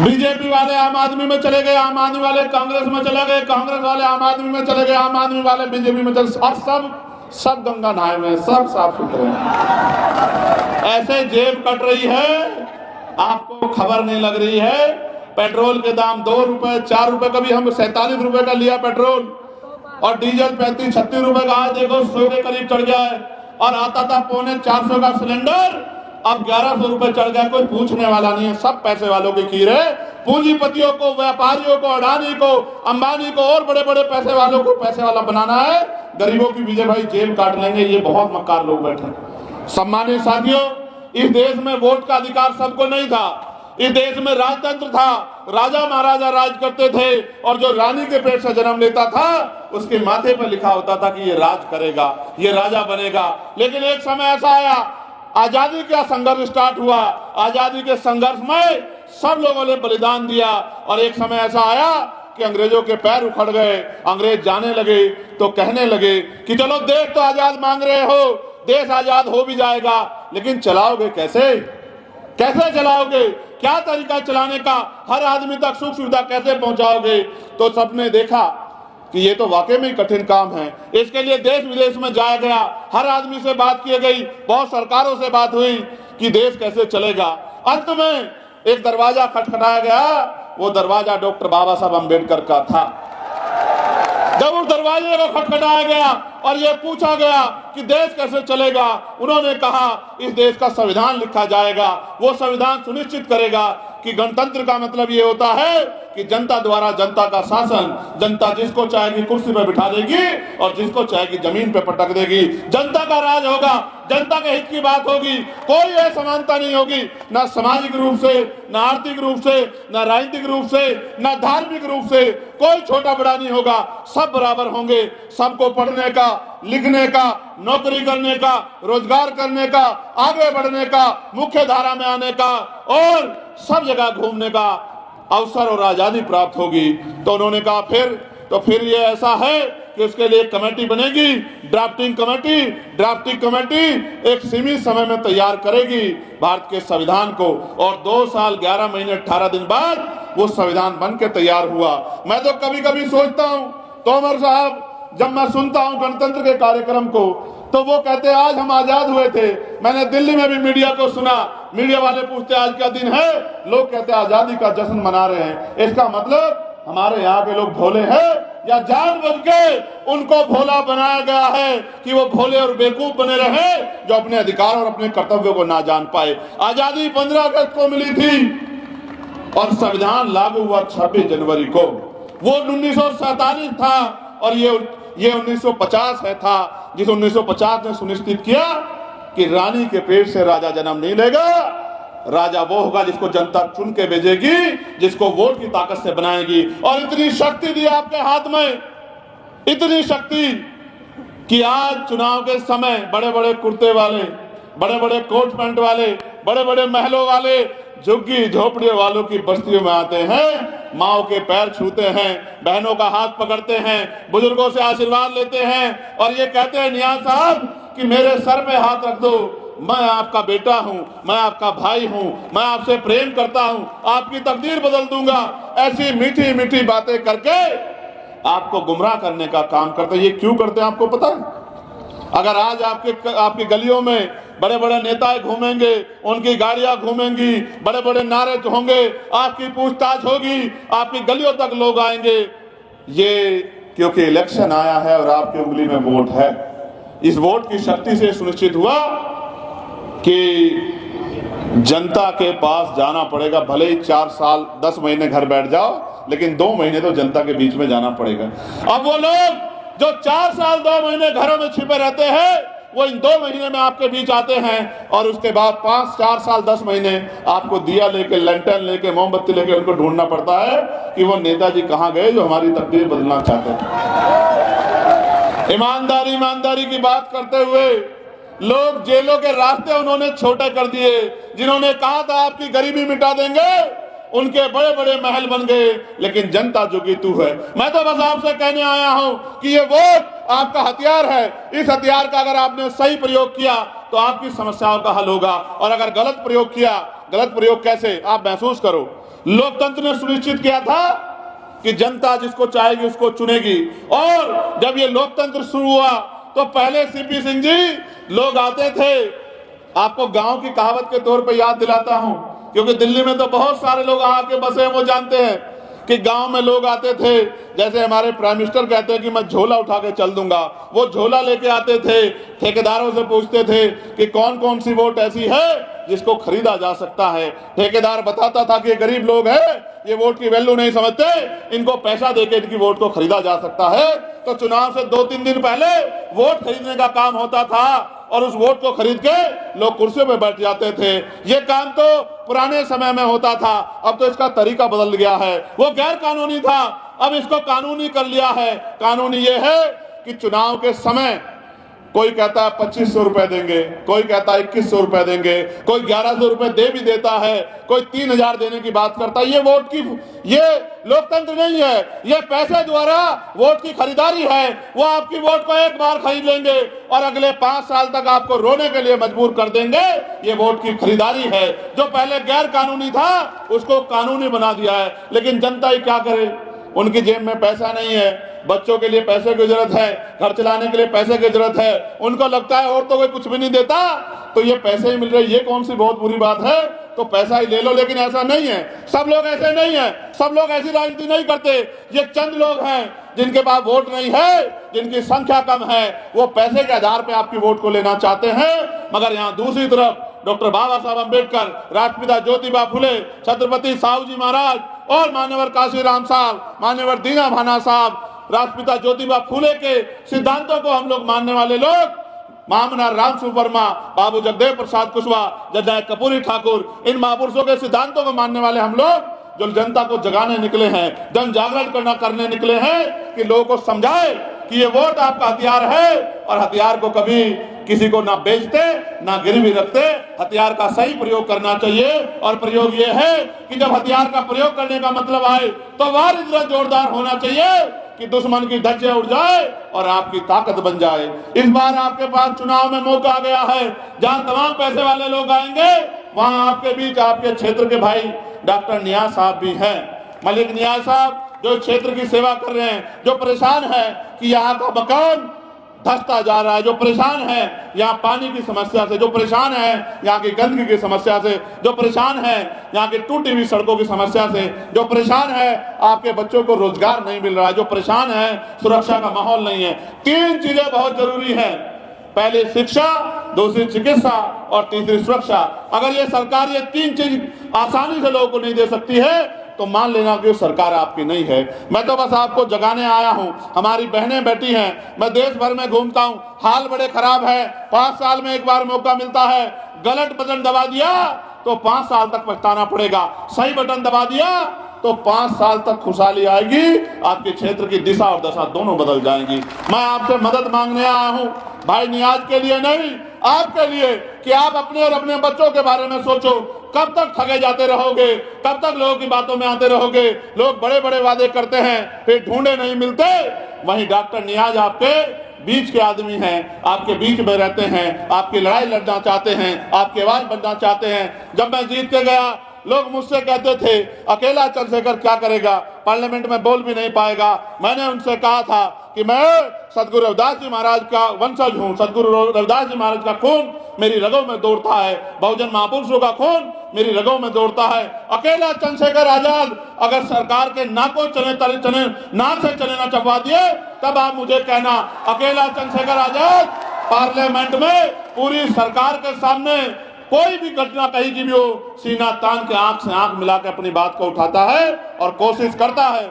BJP वाले आम आदमी में चले गए, आम आदमी वाले कांग्रेस में चले गए, कांग्रेस वाले आम आदमी में चले गए, आम आदमी वाले बीजेपी में चले, और सब गंगा नहाए हुए, सब साफ सुथरे हैं। ऐसे जेब कट रही है, आपको खबर नहीं लग रही है। पेट्रोल के दाम 2 रुपए 4 रुपए, कभी हम 47 रुपए का लिया पेट्रोल, और डीजल 35-36 रुपए का आज देखो 100 के करीब चढ़ गया है। और आता था 450 का सिलेंडर, अब 1100 रुपए चढ़ गया। कोई पूछने वाला नहीं है, सब पैसे वालों की खीर है। पूंजीपतियों को, व्यापारियों को, अडानी को, अंबानी को और बड़े बड़े पैसे वालों को पैसे वाला बनाना है। गरीबों की विजय भाई जेब काट लेंगे, ये बहुत मक्कार लोग बैठे। सम्मानित साथियों, इस देश में वोट का अधिकार सबको नहीं था। इस देश में राजतंत्र था, राजा महाराजा राज करते थे, और जो रानी के पेट से जन्म लेता था उसके माथे पर लिखा होता था कि ये राज करेगा, ये राजा बनेगा। लेकिन एक समय ऐसा आया, आजादी का संघर्ष स्टार्ट हुआ, आजादी के संघर्ष में सब लोगों ने बलिदान दिया, और एक समय ऐसा आया कि अंग्रेजों के पैर उखड़ गए। अंग्रेज जाने लगे तो कहने लगे कि चलो देश तो आजाद मांग रहे हो, देश आजाद हो भी जाएगा, लेकिन चलाओगे कैसे, कैसे चलाओगे, क्या तरीका चलाने का, हर आदमी तक सुख सुविधा कैसे पहुंचाओगे। तो सबने देखा कि ये तो वाकई में कठिन काम है। इसके लिए देश विदेश में जाया गया, हर आदमी से बात की गई, बहुत सरकारों से बात हुई कि देश कैसे चलेगा। अंत में एक दरवाजा खटखटाया गया, वो दरवाजा डॉक्टर बाबा साहब अम्बेडकर का था। जब उस दरवाजे को खटखटाया गया और ये पूछा गया कि देश कैसे चलेगा, उन्होंने कहा इस देश का संविधान लिखा जाएगा, वो संविधान सुनिश्चित करेगा कि गणतंत्र का मतलब ये होता है कि जनता द्वारा जनता का शासन, जनता जिसको चाहेगी कुर्सी पर बिठा देगी और जिसको चाहेगी जमीन पे पटक देगी। जनता का राज होगा, जनता के हित की बात होगी, कोई असमानता नहीं होगी, ना सामाजिक रूप से, ना आर्थिक रूप से, ना राजनीतिक रूप से, ना धार्मिक रूप से, कोई छोटा बड़ा नहीं होगा, सब बराबर होंगे। सबको पढ़ने का, लिखने का, नौकरी करने का, रोजगार करने का, आगे बढ़ने का, मुख्य धारा में आने का और सब जगह घूमने का अवसर और आजादी प्राप्त होगी। तो उन्होंने कहा फिर ये ऐसा है कि उसके लिए कमेटी बनेगी, ड्राफ्टिंग कमेटी एक सीमित समय में तैयार करेगी भारत के संविधान को, और 2 साल 11 महीने 18 दिन बाद वो संविधान बन के तैयार हुआ। मैं तो कभी कभी सोचता हूँ, तोमर साहब, जब मैं सुनता हूँ गणतंत्र के कार्यक्रम को, तो वो कहते आज हम आजाद हुए थे। मैंने दिल्ली में भी मीडिया को सुना, मीडिया वाले पूछते आज क्या दिन है, लोग कहते आजादी का जश्न मना रहे हैं। इसका मतलब हमारे यहाँ के लोग भोले हैं या जानबूझ के उनको भोला बनाया गया है कि वो भोले और बेवकूफ बने रहे, जो अपने अधिकार और अपने कर्तव्यों को ना जान पाए। आजादी 15 अगस्त को मिली थी और संविधान लागू हुआ 26 जनवरी को। वो 1947 था और ये 1950 है था, जिस 1950 ने सुनिश्चित किया कि रानी के पेट से राजा जन्म नहीं लेगा। राजा वो होगा जिसको जनता चुन के भेजेगी, जिसको वोट की ताकत से बनाएगी। और इतनी शक्ति दी आपके हाथ में, इतनी शक्ति कि आज चुनाव के समय बड़े बड़े कुर्ते वाले, बड़े बड़े कोट पैंट वाले, बड़े बड़े महलों वाले झुग्गी झोपड़ियों वालों की बस्तियों में आते हैं, माओ के पैर छूते हैं, बहनों का हाथ पकड़ते हैं, बुजुर्गों से आशीर्वाद लेते हैं और ये कहते हैं नियाज साहब कि मेरे सर पे हाथ रख दो, मैं आपका बेटा हूं, मैं आपका भाई हूं, मैं आपसे प्रेम करता हूं, आपकी तकदीर बदल दूंगा। ऐसी मीठी मीठी बातें करके आपको गुमराह करने का काम करते। ये क्यों करते हैं आपको पता है? अगर आज आपकी गलियों में बड़े बड़े नेता घूमेंगे, उनकी गाड़ियां घूमेंगी, बड़े बड़े नारे होंगे, आपकी पूछताछ होगी, आपकी गलियों तक लोग आएंगे, ये क्योंकि इलेक्शन आया है और आपकी उंगली में वोट है। इस वोट की शक्ति से सुनिश्चित हुआ कि जनता के पास जाना पड़ेगा। भले ही 4 साल 10 महीने घर बैठ जाओ, लेकिन 2 महीने तो जनता के बीच में जाना पड़ेगा। अब वो लोग जो 4 साल 2 महीने घरों में छिपे रहते हैं, वो इन 2 महीने में आपके बीच आते हैं और उसके बाद 4 साल 10 महीने आपको दिया लेके, लंटन लेके, मोमबत्ती लेके उनको ढूंढना पड़ता है कि वो नेताजी कहाँ गए जो हमारी तकदीर बदलना चाहते थे। ईमानदारी की बात करते हुए लोग जेलों के रास्ते उन्होंने छोटे कर दिए। जिन्होंने कहा था आपकी गरीबी मिटा देंगे, उनके बड़े बड़े महल बन गए, लेकिन जनता जोगी तू है। मैं तो बस आपसे कहने आया हूं कि ये वोट आपका हथियार है। इस हथियार का अगर आपने सही प्रयोग किया तो आपकी समस्याओं का हल होगा, और अगर गलत प्रयोग किया, गलत प्रयोग कैसे आप महसूस करो। लोकतंत्र ने सुनिश्चित किया था कि जनता जिसको चाहेगी उसको चुनेगी। और जब ये लोकतंत्र शुरू हुआ तो पहले सीपी सिंह जी लोग आते थे, आपको गांव की कहावत के तौर पे याद दिलाता हूं, क्योंकि दिल्ली में तो बहुत सारे लोग आके बसे हैं, वो जानते हैं कि गांव में लोग आते थे, जैसे हमारे प्राइम मिनिस्टर कहते हैं कि मैं झोला उठा के चल दूंगा, वो झोला लेके आते थे, ठेकेदारों से पूछते थे कि कौन कौन सी वोट ऐसी है जिसको खरीदा जा सकता है। ठेकेदार बताता था कि ये गरीब लोग हैं, ये वोट की वैल्यू नहीं समझते, इनको पैसा देके इनकी वोट को खरीदा जा सकता है। तो चुनाव से 2-3 दिन पहले वोट खरीदने का काम होता था और उस वोट को खरीद के लोग कुर्सियों पे बैठ जाते थे। ये काम तो पुराने समय में होता था, अब तो इसका तरीका बदल गया है। वो गैर कानूनी था, अब इसको कानूनी कर लिया है। कानूनी ये है कि चुनाव के समय कोई कहता है 2500 रुपए देंगे, कोई कहता है 2100 रुपए देंगे, कोई 1100 रुपए दे भी देता है, कोई 3000 देने की बात करता है। ये वोट की, ये लोकतंत्र नहीं है, ये पैसे द्वारा वोट की खरीदारी है। वो आपकी वोट को एक बार खरीद लेंगे और अगले 5 साल तक आपको रोने के लिए मजबूर कर देंगे। ये वोट की खरीदारी है। जो पहले गैर कानूनी था उसको कानूनी बना दिया है। लेकिन जनता ही क्या करे, उनकी जेब में पैसा नहीं है, बच्चों के लिए पैसे की जरूरत है, घर चलाने के लिए पैसे की जरूरत है, उनको लगता है और तो कोई कुछ भी नहीं देता तो ये पैसे ही मिल रहे, ये कौन सी बहुत बुरी बात है, तो पैसा ही ले लो। लेकिन ऐसा नहीं है, सब लोग ऐसे नहीं है, सब लोग ऐसी राजनीति नहीं करते। ये चंद लोग हैं जिनके पास वोट नहीं है, जिनकी संख्या कम है, वो पैसे के आधार पर आपकी वोट को लेना चाहते हैं। मगर यहाँ दूसरी तरफ डॉक्टर बाबा साहब अम्बेडकर, राष्ट्रपिता ज्योतिबा फुले, छत्रपति साहू जी महाराज और मान्यवर काशीराम साहब, मान्यवर दीना भाना साहब, राष्ट्रपिता ज्योतिबा फुले के सिद्धांतों को हम लोग मानने वाले लोग, महामना रामसूर वर्मा, बाबू जगदेव प्रसाद कुशवाहा, जननायक कर्पूरी ठाकुर, इन महापुरुषों के सिद्धांतों को मानने वाले हम लोग जो जनता को जगाने निकले हैं, जन जागरण करने निकले हैं कि लोगों को समझाए कि ये वोट आपका हथियार है और हथियार को कभी किसी को ना बेचते ना गिरवी रखते, हथियार का सही प्रयोग करना चाहिए। और प्रयोग ये है कि जब हथियार का प्रयोग करने का मतलब आए तो वार इतना जोरदार होना चाहिए कि दुश्मन की धज्जियां उड़ जाए और आपकी ताकत बन जाए। इस बार आपके पास चुनाव में मौका आ गया है, जहां तमाम पैसे वाले लोग आएंगे, वहां आपके बीच आपके क्षेत्र के भाई डॉक्टर नियाज साहब भी हैं। मलिक नियाज साहब जो क्षेत्र की सेवा कर रहे हैं, जो परेशान है कि यहाँ का मकान धंसता जा रहा है, जो परेशान है यहाँ पानी की समस्या से, जो परेशान है यहाँ की गंदगी की समस्या से, जो परेशान है यहाँ की टूटी हुई सड़कों की समस्या से, जो परेशान है आपके बच्चों को रोजगार नहीं मिल रहा है, जो परेशान है सुरक्षा का माहौल नहीं है। 3 चीजें बहुत जरूरी है, पहली शिक्षा, दूसरी चिकित्सा और तीसरी सुरक्षा। अगर ये सरकार ये 3 चीज आसानी से लोगों को नहीं दे सकती है तो मान लेना कि सरकार आपकी नहीं है। मैं तो बस आपको जगाने आया हूं। हमारी बहनें बैठी हैं, मैं देश भर में घूमता हूं, हाल बड़े खराब है। 5 साल में एक बार मौका मिलता है, गलत बटन दबा दिया तो 5 साल तक पछताना पड़ेगा, सही बटन दबा दिया तो 5 साल तक खुशहाली आएगी, आपके क्षेत्र की दिशा और दशा दोनों बदल जाएंगी। मैं आपसे मदद मांगने आया हूं, भाई नियाज के लिए नहीं, आपके लिए, कि आप अपने और अपने बच्चों के बारे में सोचो। कब तक ठगे जाते रहोगे, कब तक लोगों की बातों में आते रहोगे। लोग बड़े बड़े वादे करते हैं, फिर ढूंढे नहीं मिलते। वहीं डॉक्टर नियाज आपके बीच के आदमी हैं, आपके बीच में रहते हैं, आपकी लड़ाई लड़ना चाहते हैं, आपकी आवाज बनना चाहते हैं। जब मैं जीत के गया, लोग मुझसे कहते थे अकेला चंद्रशेखर क्या करेगा, पार्लियामेंट में बोल भी नहीं पाएगा। मैंने उनसे कहा था कि मैं सदगुरु रविदास जी महाराज का वंशज हूँ, सदगुरु रविदास जी महाराज का खून मेरी रगों में दौड़ता है, बहुजन महापुरुषों का खून मेरी रगों में दौड़ता है। अकेला चंद्रशेखर आजाद अगर सरकार के नाकों चले नाक से चले ना चबवा दिए, तब आप मुझे कहना अकेला चंद्रशेखर आजाद पार्लियामेंट में पूरी सरकार के सामने कोई भी घटना कहीं की भी हो, सीना तान के आंख से आंख मिला के अपनी बात को उठाता है और कोशिश करता है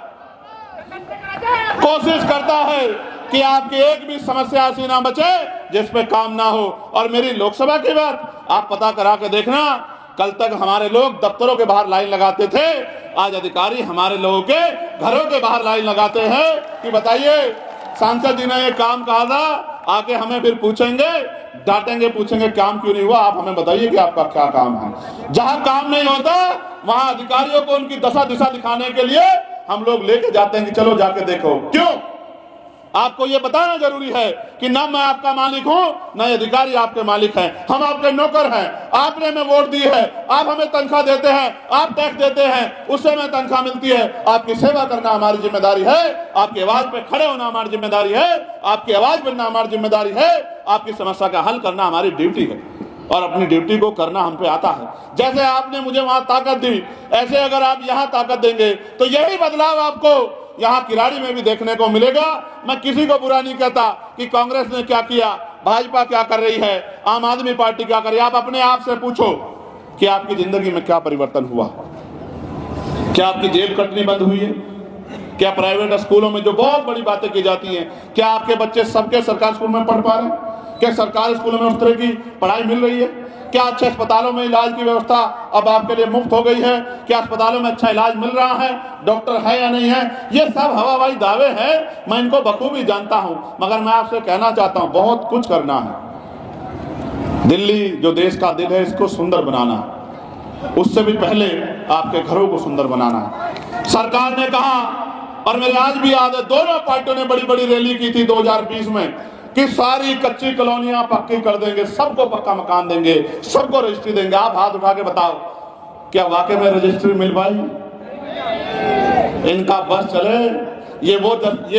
कि आपकी एक भी समस्या ऐसी ना बचे जिस पे काम ना हो। और मेरी लोकसभा की बात आप पता करा के देखना, कल तक हमारे लोग दफ्तरों के बाहर लाइन लगाते थे, आज अधिकारी हमारे लोगों के घरों के बाहर लाइन लगाते हैं कि बताइए सांसद जी ने ये काम कहा था, आके हमें फिर पूछेंगे, डांटेंगे, पूछेंगे काम क्यों नहीं हुआ, आप हमें बताइए कि आपका क्या काम है। जहां काम नहीं होता वहां अधिकारियों को उनकी दशा दिशा दिखाने के लिए हम लोग लेके जाते हैं कि चलो जाके देखो। क्यों? आपको ये बताना जरूरी है कि ना मैं आपका मालिक हूं, ना अधिकारी आपके मालिक हैं। हम आपके नौकर हैं। आपने हमें वोट दी है, आप हमें तनख्वाह देते हैं, आप टैक्स देते हैं, उससे हमें तनख्वाह मिलती है। आपकी सेवा करना हमारी जिम्मेदारी है, आपकी आवाज पे खड़े होना हमारी जिम्मेदारी है, आपकी आवाज बनना हमारी जिम्मेदारी है, आपकी समस्या का हल करना हमारी ड्यूटी है और अपनी ड्यूटी को करना हम पे आता है। जैसे आपने मुझे वहां ताकत दी, ऐसे अगर आप यहाँ ताकत देंगे तो यही बदलाव आपको यहाँ किराड़ी में भी देखने को मिलेगा। मैं किसी को बुरा नहीं कहता कि कांग्रेस ने क्या किया, भाजपा क्या कर रही है, आम आदमी पार्टी क्या कर रही है। आप अपने आप से पूछो कि आपकी जिंदगी में क्या परिवर्तन हुआ। क्या आपकी जेब कटनी बंद हुई है? क्या प्राइवेट स्कूलों में जो बहुत बड़ी बातें की जाती हैं, क्या आपके बच्चे सबके सरकारी स्कूल में पढ़ पा रहे हैं? क्या सरकारी स्कूलों में उस तरह की पढ़ाई मिल रही है? क्या अच्छे अस्पतालों में इलाज की व्यवस्था अब आपके लिए मुफ्त हो गई है? क्या अस्पतालों में अच्छा इलाज मिल रहा है? डॉक्टर है या नहीं है? ये सब हवाबाजी दावे हैं, मैं इनको बखूबी जानता हूं, मगर मैं आपसे कहना चाहता हूं बहुत कुछ करना है। दिल्ली जो देश का दिल है, इसको सुंदर बनाना है। उससे भी पहले आपके घरों को सुंदर बनाना है। सरकार ने कहा, और मेरे आज भी याद है, दोनों पार्टियों ने बड़ी बड़ी रैली की थी 2020 में कि सारी कच्ची कॉलोनियां पक्की कर देंगे, सबको पक्का मकान देंगे, सबको रजिस्ट्री देंगे। आप हाथ उठा के बताओ, क्या वाकई में रजिस्ट्री मिल पाई? इनका बस चले। ये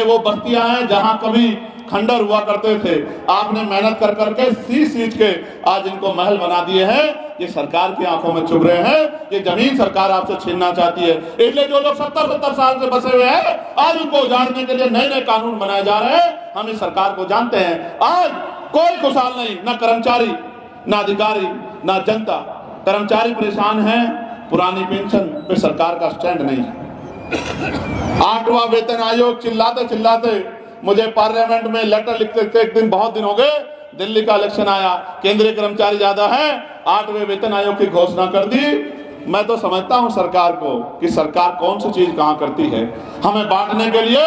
वो बस्तियां हैं जहां कभी खंडर हुआ करते थे। आपने मेहनत कर करके सींच के आज इनको महल बना दिए हैं। ये सरकार की आंखों में चुभ रहे हैं। ये जमीन सरकार आपसे छीनना चाहती है। इसलिए जो लोग 70-70 साल से बसे हुए हैं, आज उनको उजाड़ने के लिए नए नए कानून बनाए जा रहे हैं। हम इस सरकार को जानते हैं। आज कोई खुशहाल नहीं, ना कर्मचारी, ना अधिकारी, ना जनता। कर्मचारी परेशान हैं, पुरानी पेंशन पे सरकार का स्टैंड नहीं है। 8वां वेतन आयोग चिल्लाते चिल्लाते मुझे पार्लियामेंट में लेटर लिखते एक दिन, बहुत दिन हो गए, दिल्ली का इलेक्शन आया, केंद्रीय कर्मचारी ज्यादा है, 8वें वेतन आयोग की घोषणा कर दी। मैं तो समझता हूं सरकार को कि सरकार कौन सी चीज कहां करती है। हमें बांटने के लिए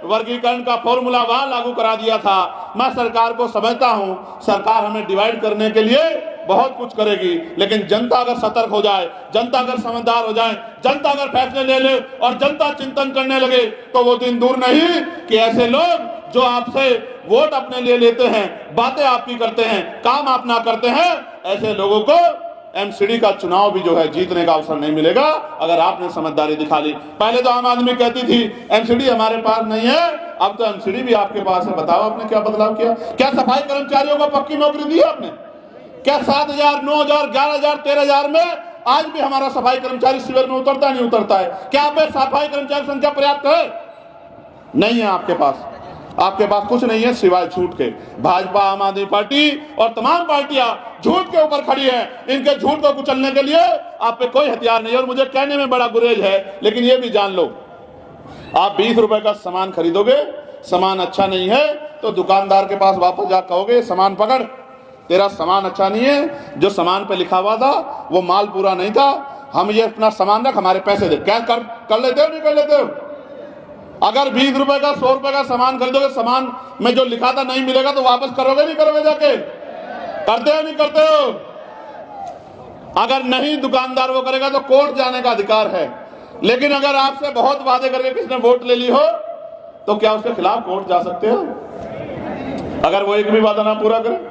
वर्गीकरण का फॉर्मूला वहां लागू करा दिया था। मैं सरकार को समझता हूं, सरकार हमें डिवाइड करने के लिए बहुत कुछ करेगी, लेकिन जनता अगर सतर्क हो जाए, जनता अगर समझदार हो जाए, जनता अगर फैसले ले ले और जनता चिंतन करने लगे, तो वो दिन दूर नहीं कि ऐसे लोग जो आपसे वोट अपने लिए लेते हैं, बातें आपकी करते हैं, काम आप ना करते हैं, ऐसे लोगों को एमसीडी का चुनाव भी जो है जीतने का अवसर नहीं मिलेगा अगर आपने समझदारी दिखा ली। पहले तो आम आदमी कहती थी एमसीडी हमारे पास नहीं है, अब तो एमसीडी भी आपके पास है। बताओ आपने क्या बदलाव किया? क्या सफाई कर्मचारियों को पक्की नौकरी दी आपने? क्या 7,000, 9,000, 11,000, 13,000 में आज भी हमारा सफाई कर्मचारी सिविल में उतरता नहीं उतरता है? क्या आप सफाई कर्मचारी संख्या पर्याप्त है? नहीं है आपके पास। आपके पास कुछ नहीं है सिवाय झूठ के। भाजपा, आम आदमी पार्टी और तमाम पार्टियां झूठ के ऊपर खड़ी हैं। इनके झूठ को कुचलने के लिए आप पे कोई हथियार नहीं है। और मुझे कहने में बड़ा गुरेज है, लेकिन ये भी जान लो, आप 20 रुपए का सामान खरीदोगे, सामान अच्छा नहीं है तो दुकानदार के पास वापस जा कहोगे सामान पकड़, तेरा सामान अच्छा नहीं है, जो सामान पे लिखा हुआ था वो माल पूरा नहीं था, हम ये अपना सामान रख, हमारे पैसे दे। क्या कर लेते हो? नहीं कर लेते हो? अगर 20 रुपए का 100 रुपए का सामान खरीदोगे, सामान में जो लिखा था नहीं मिलेगा तो वापस करोगे नहीं करोगे? जाके करते हो नहीं करते हो? अगर नहीं दुकानदार वो करेगा तो कोर्ट जाने का अधिकार है। लेकिन अगर आपसे बहुत वादे करके किसने वोट ले ली हो तो क्या उसके खिलाफ कोर्ट जा सकते हो अगर वो एक भी वादा ना पूरा करे?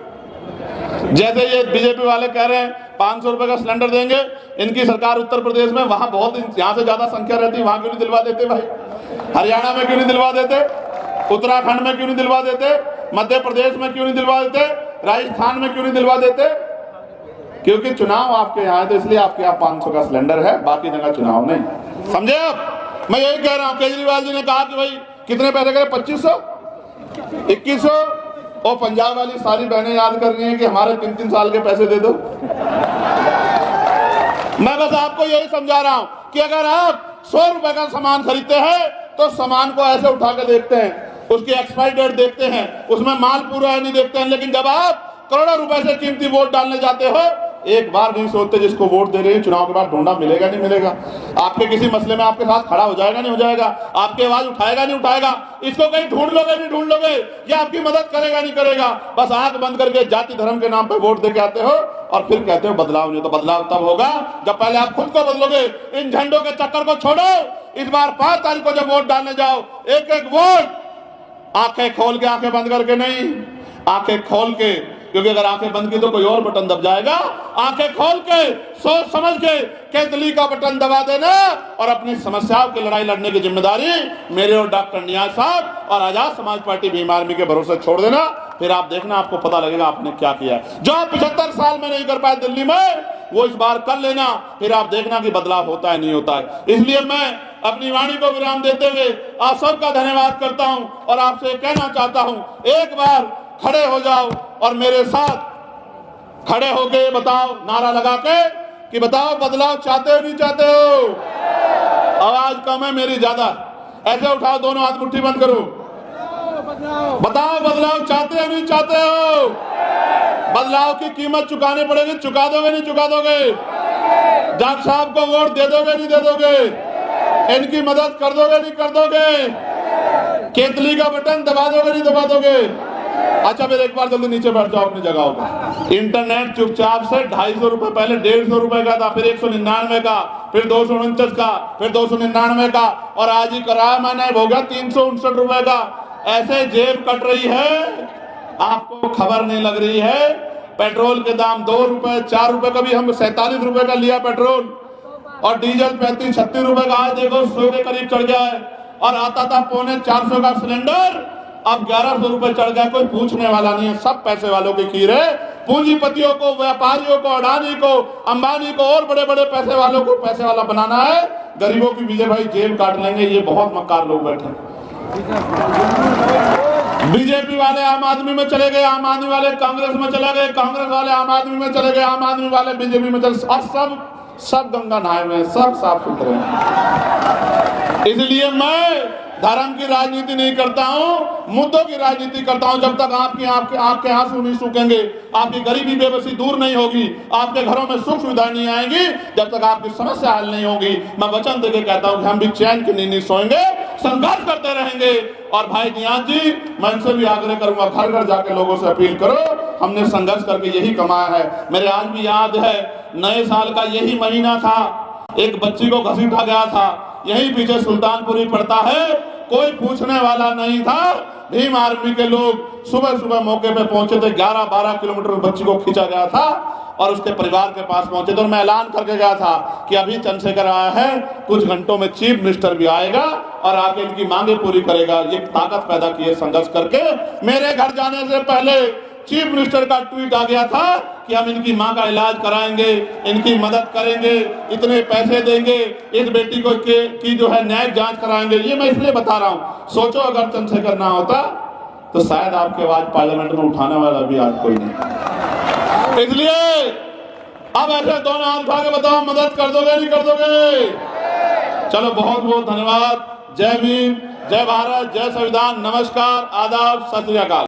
जैसे ये बीजेपी वाले कह रहे हैं 500 रुपए का सिलेंडर देंगे, इनकी सरकार उत्तर प्रदेश में, वहां बहुत यहाँ से ज्यादा संख्या रहती, वहां क्यों नहीं दिलवा देते भाई? हरियाणा में क्यों नहीं दिलवा देते? उत्तराखंड में क्यों नहीं दिलवा देते? मध्य प्रदेश में क्यों नहीं दिलवा देते? राजस्थान में क्यों नहीं दिलवा देते? क्योंकि चुनाव आपके यहाँ है, तो इसलिए आपके यहाँ 500 का सिलेंडर है, बाकी जगह चुनाव नहीं। समझे आप? मैं यही कह रहा हूँ, केजरीवाल जी ने कहा कि भाई कितने पैसे गए? 2500, 2100। और पंजाब वाली सारी बहनें याद कर रही हैं कि हमारे 3-3 साल के पैसे दे दो। मैं बस आपको यही समझा रहा हूं कि अगर आप 100 रुपए का सामान खरीदते हैं तो सामान को ऐसे उठा के देखते हैं, उसकी एक्सपायरी डेट देखते हैं, उसमें माल पूरा है नहीं देखते हैं। लेकिन जब आप करोड़ों रुपए से कीमती वोट डालने जाते हो, एक बार नहीं सोचते जिसको वोट दे रहे हैं चुनाव के बाद ढूंढा मिलेगा नहीं मिलेगा, आपके किसी मसले में आपके साथ खड़ा हो जाएगा नहीं हो जाएगा, आपकी आवाज उठाएगा नहीं उठाएगा, इसको कहीं ढूंढ लोगे नहीं ढूंढ लोगे, ये आपकी मदद करेगा नहीं करेगा। बस आंख बंद करके जाति धर्म के नाम पे वोट दे के आते हो और फिर कहते हो बदलाव नहीं। तो बदलाव तब होगा जब पहले आप खुद को बदलोगे। इन झंडों के चक्कर को छोड़ो। इस बार 5 तारीख को जब वोट डालने जाओ, एक एक वोट आंखें खोल के, आंखें बंद करके नहीं, आंखें खोल के, क्योंकि अगर आंखें बंद की तो कोई और बटन दब जाएगा। आंखें खोल के, सोच समझ के केतली का बटन दबा देना और अपनी समस्याओं की लड़ाई लड़ने की जिम्मेदारी मेरे और डॉक्टर नियाज साहब और आजाद समाज पार्टी भीम आर्मी के भरोसे छोड़ देना। फिर आप देखना, आपको पता लगेगा आपने क्या किया। जो 75 साल में नहीं कर पाए दिल्ली में, वो इस बार कर लेना, फिर आप देखना कि बदलाव होता है नहीं होता है। इसलिए मैं अपनी वाणी को विराम देते हुए आप सबका धन्यवाद करता हूं और आपसे कहना चाहता हूं, एक बार खड़े हो जाओ और मेरे साथ खड़े होके बताओ, नारा लगा के कि बताओ बदलाव चाहते हो नहीं चाहते हो। आवाज कम है मेरी ज्यादा, ऐसे उठाओ, दोनों हाथ मुट्ठी बंद करो, बताओ बदलाव चाहते हो नहीं चाहते हो। बदलाव की कीमत चुकानी पड़ेगी, चुका दोगे नहीं चुका दोगे। जज साहब को वोट दे दोगे नहीं दे दोगे, इनकी मदद कर दोगे नहीं कर दोगे, केतली का बटन दबा दोगे नहीं दबा दोगे। अच्छा फिर एक बार जल्दी नीचे बैठ जाओ अपनी जगहों पर। इंटरनेट चुपचाप से 250 रुपए, पहले 150 रुपए का था, फिर 199 का, फिर 249 का, फिर 299 का, और आज ही कराया मैंने, हो गया 359 रुपए का। ऐसे जेब कट रही है, आपको खबर नहीं लग रही है। पेट्रोल के दाम 2 रुपए 4 रुपए, कभी हम 47 रुपए का लिया पेट्रोल, और डीजल 35-36 रुपए का आज देखो 100 के करीब चढ़ गया है। और आता था 450 का सिलेंडर, अब 1100 रुपए चढ़ गया। कोई पूछने वाला नहीं है, सब पैसे वालों की खीर है। पूंजीपतियों को, व्यापारियों को, अडानी को, अंबानी को और बड़े बड़े पैसे वालों को पैसे वाला बनाना है। गरीबों की विजय भाई जेब काट लेंगे, ये बहुत मक्कार लोग बैठे। बीजेपी वाले आम आदमी में चले गए, आम आदमी वाले कांग्रेस में चले गए, कांग्रेस वाले आम आदमी में चले गए, आम आदमी वाले बीजेपी में चले, और सब गंगा नहाए हुए, सब साफ सुथरे हैं। इसलिए मैं धर्म की राजनीति नहीं करता हूं, मुद्दों की राजनीति करता हूं। जब तक आपके आंसू नहीं सूखेंगे, आपकी गरीबी बेबसी दूर नहीं होगी, आपके घरों में सुख सुविधा नहीं आएगी, जब तक आपकी समस्या हल नहीं होगी, मैं वचन देके कहता हूं कि हम भी चैन की नींद नहीं सोएंगे, संघर्ष करते रहेंगे। और भाई नियाज जी, मैं इनसे भी आग्रह करूंगा, घर घर जाके लोगों से अपील करो, हमने संघर्ष करके यही कमाया है। मेरे आज भी याद है, नए साल का यही महीना था, एक बच्ची को घसीटा गया था, यही पीछे सुल्तानपुरी पड़ता है, कोई पूछने वाला नहीं था। भीम आर्मी के लोग सुबह सुबह मौके पे पहुंचे थे, 11-12 किलोमीटर बच्ची को खींचा गया था और उसके परिवार के पास पहुंचे थे। और मैं ऐलान करके गया था कि अभी चंद्रशेखर आया है, कुछ घंटों में चीफ मिनिस्टर भी आएगा और आके इनकी मांगे पूरी करेगा। ये ताकत पैदा की है संघर्ष करके। मेरे घर जाने से पहले चीफ मिनिस्टर का ट्वीट आ गया था कि हम इनकी मां का इलाज कराएंगे, इनकी मदद करेंगे, इतने पैसे देंगे, इस बेटी को की जो है न्यायिक जांच कराएंगे। ये मैं इसलिए बता रहा हूं, सोचो अगर चंद्रशेखर ना होता तो शायद आपकी आवाज पार्लियामेंट में उठाने वाला भी आज कोई नहीं। इसलिए अब ऐसे दोनों हाथ उठा के बताओ, मदद कर दोगे नहीं कर दोगे। चलो बहुत बहुत धन्यवाद। जय भीम, जय भारत, जय संविधान, नमस्कार, आदाब, सत श्री अकाल।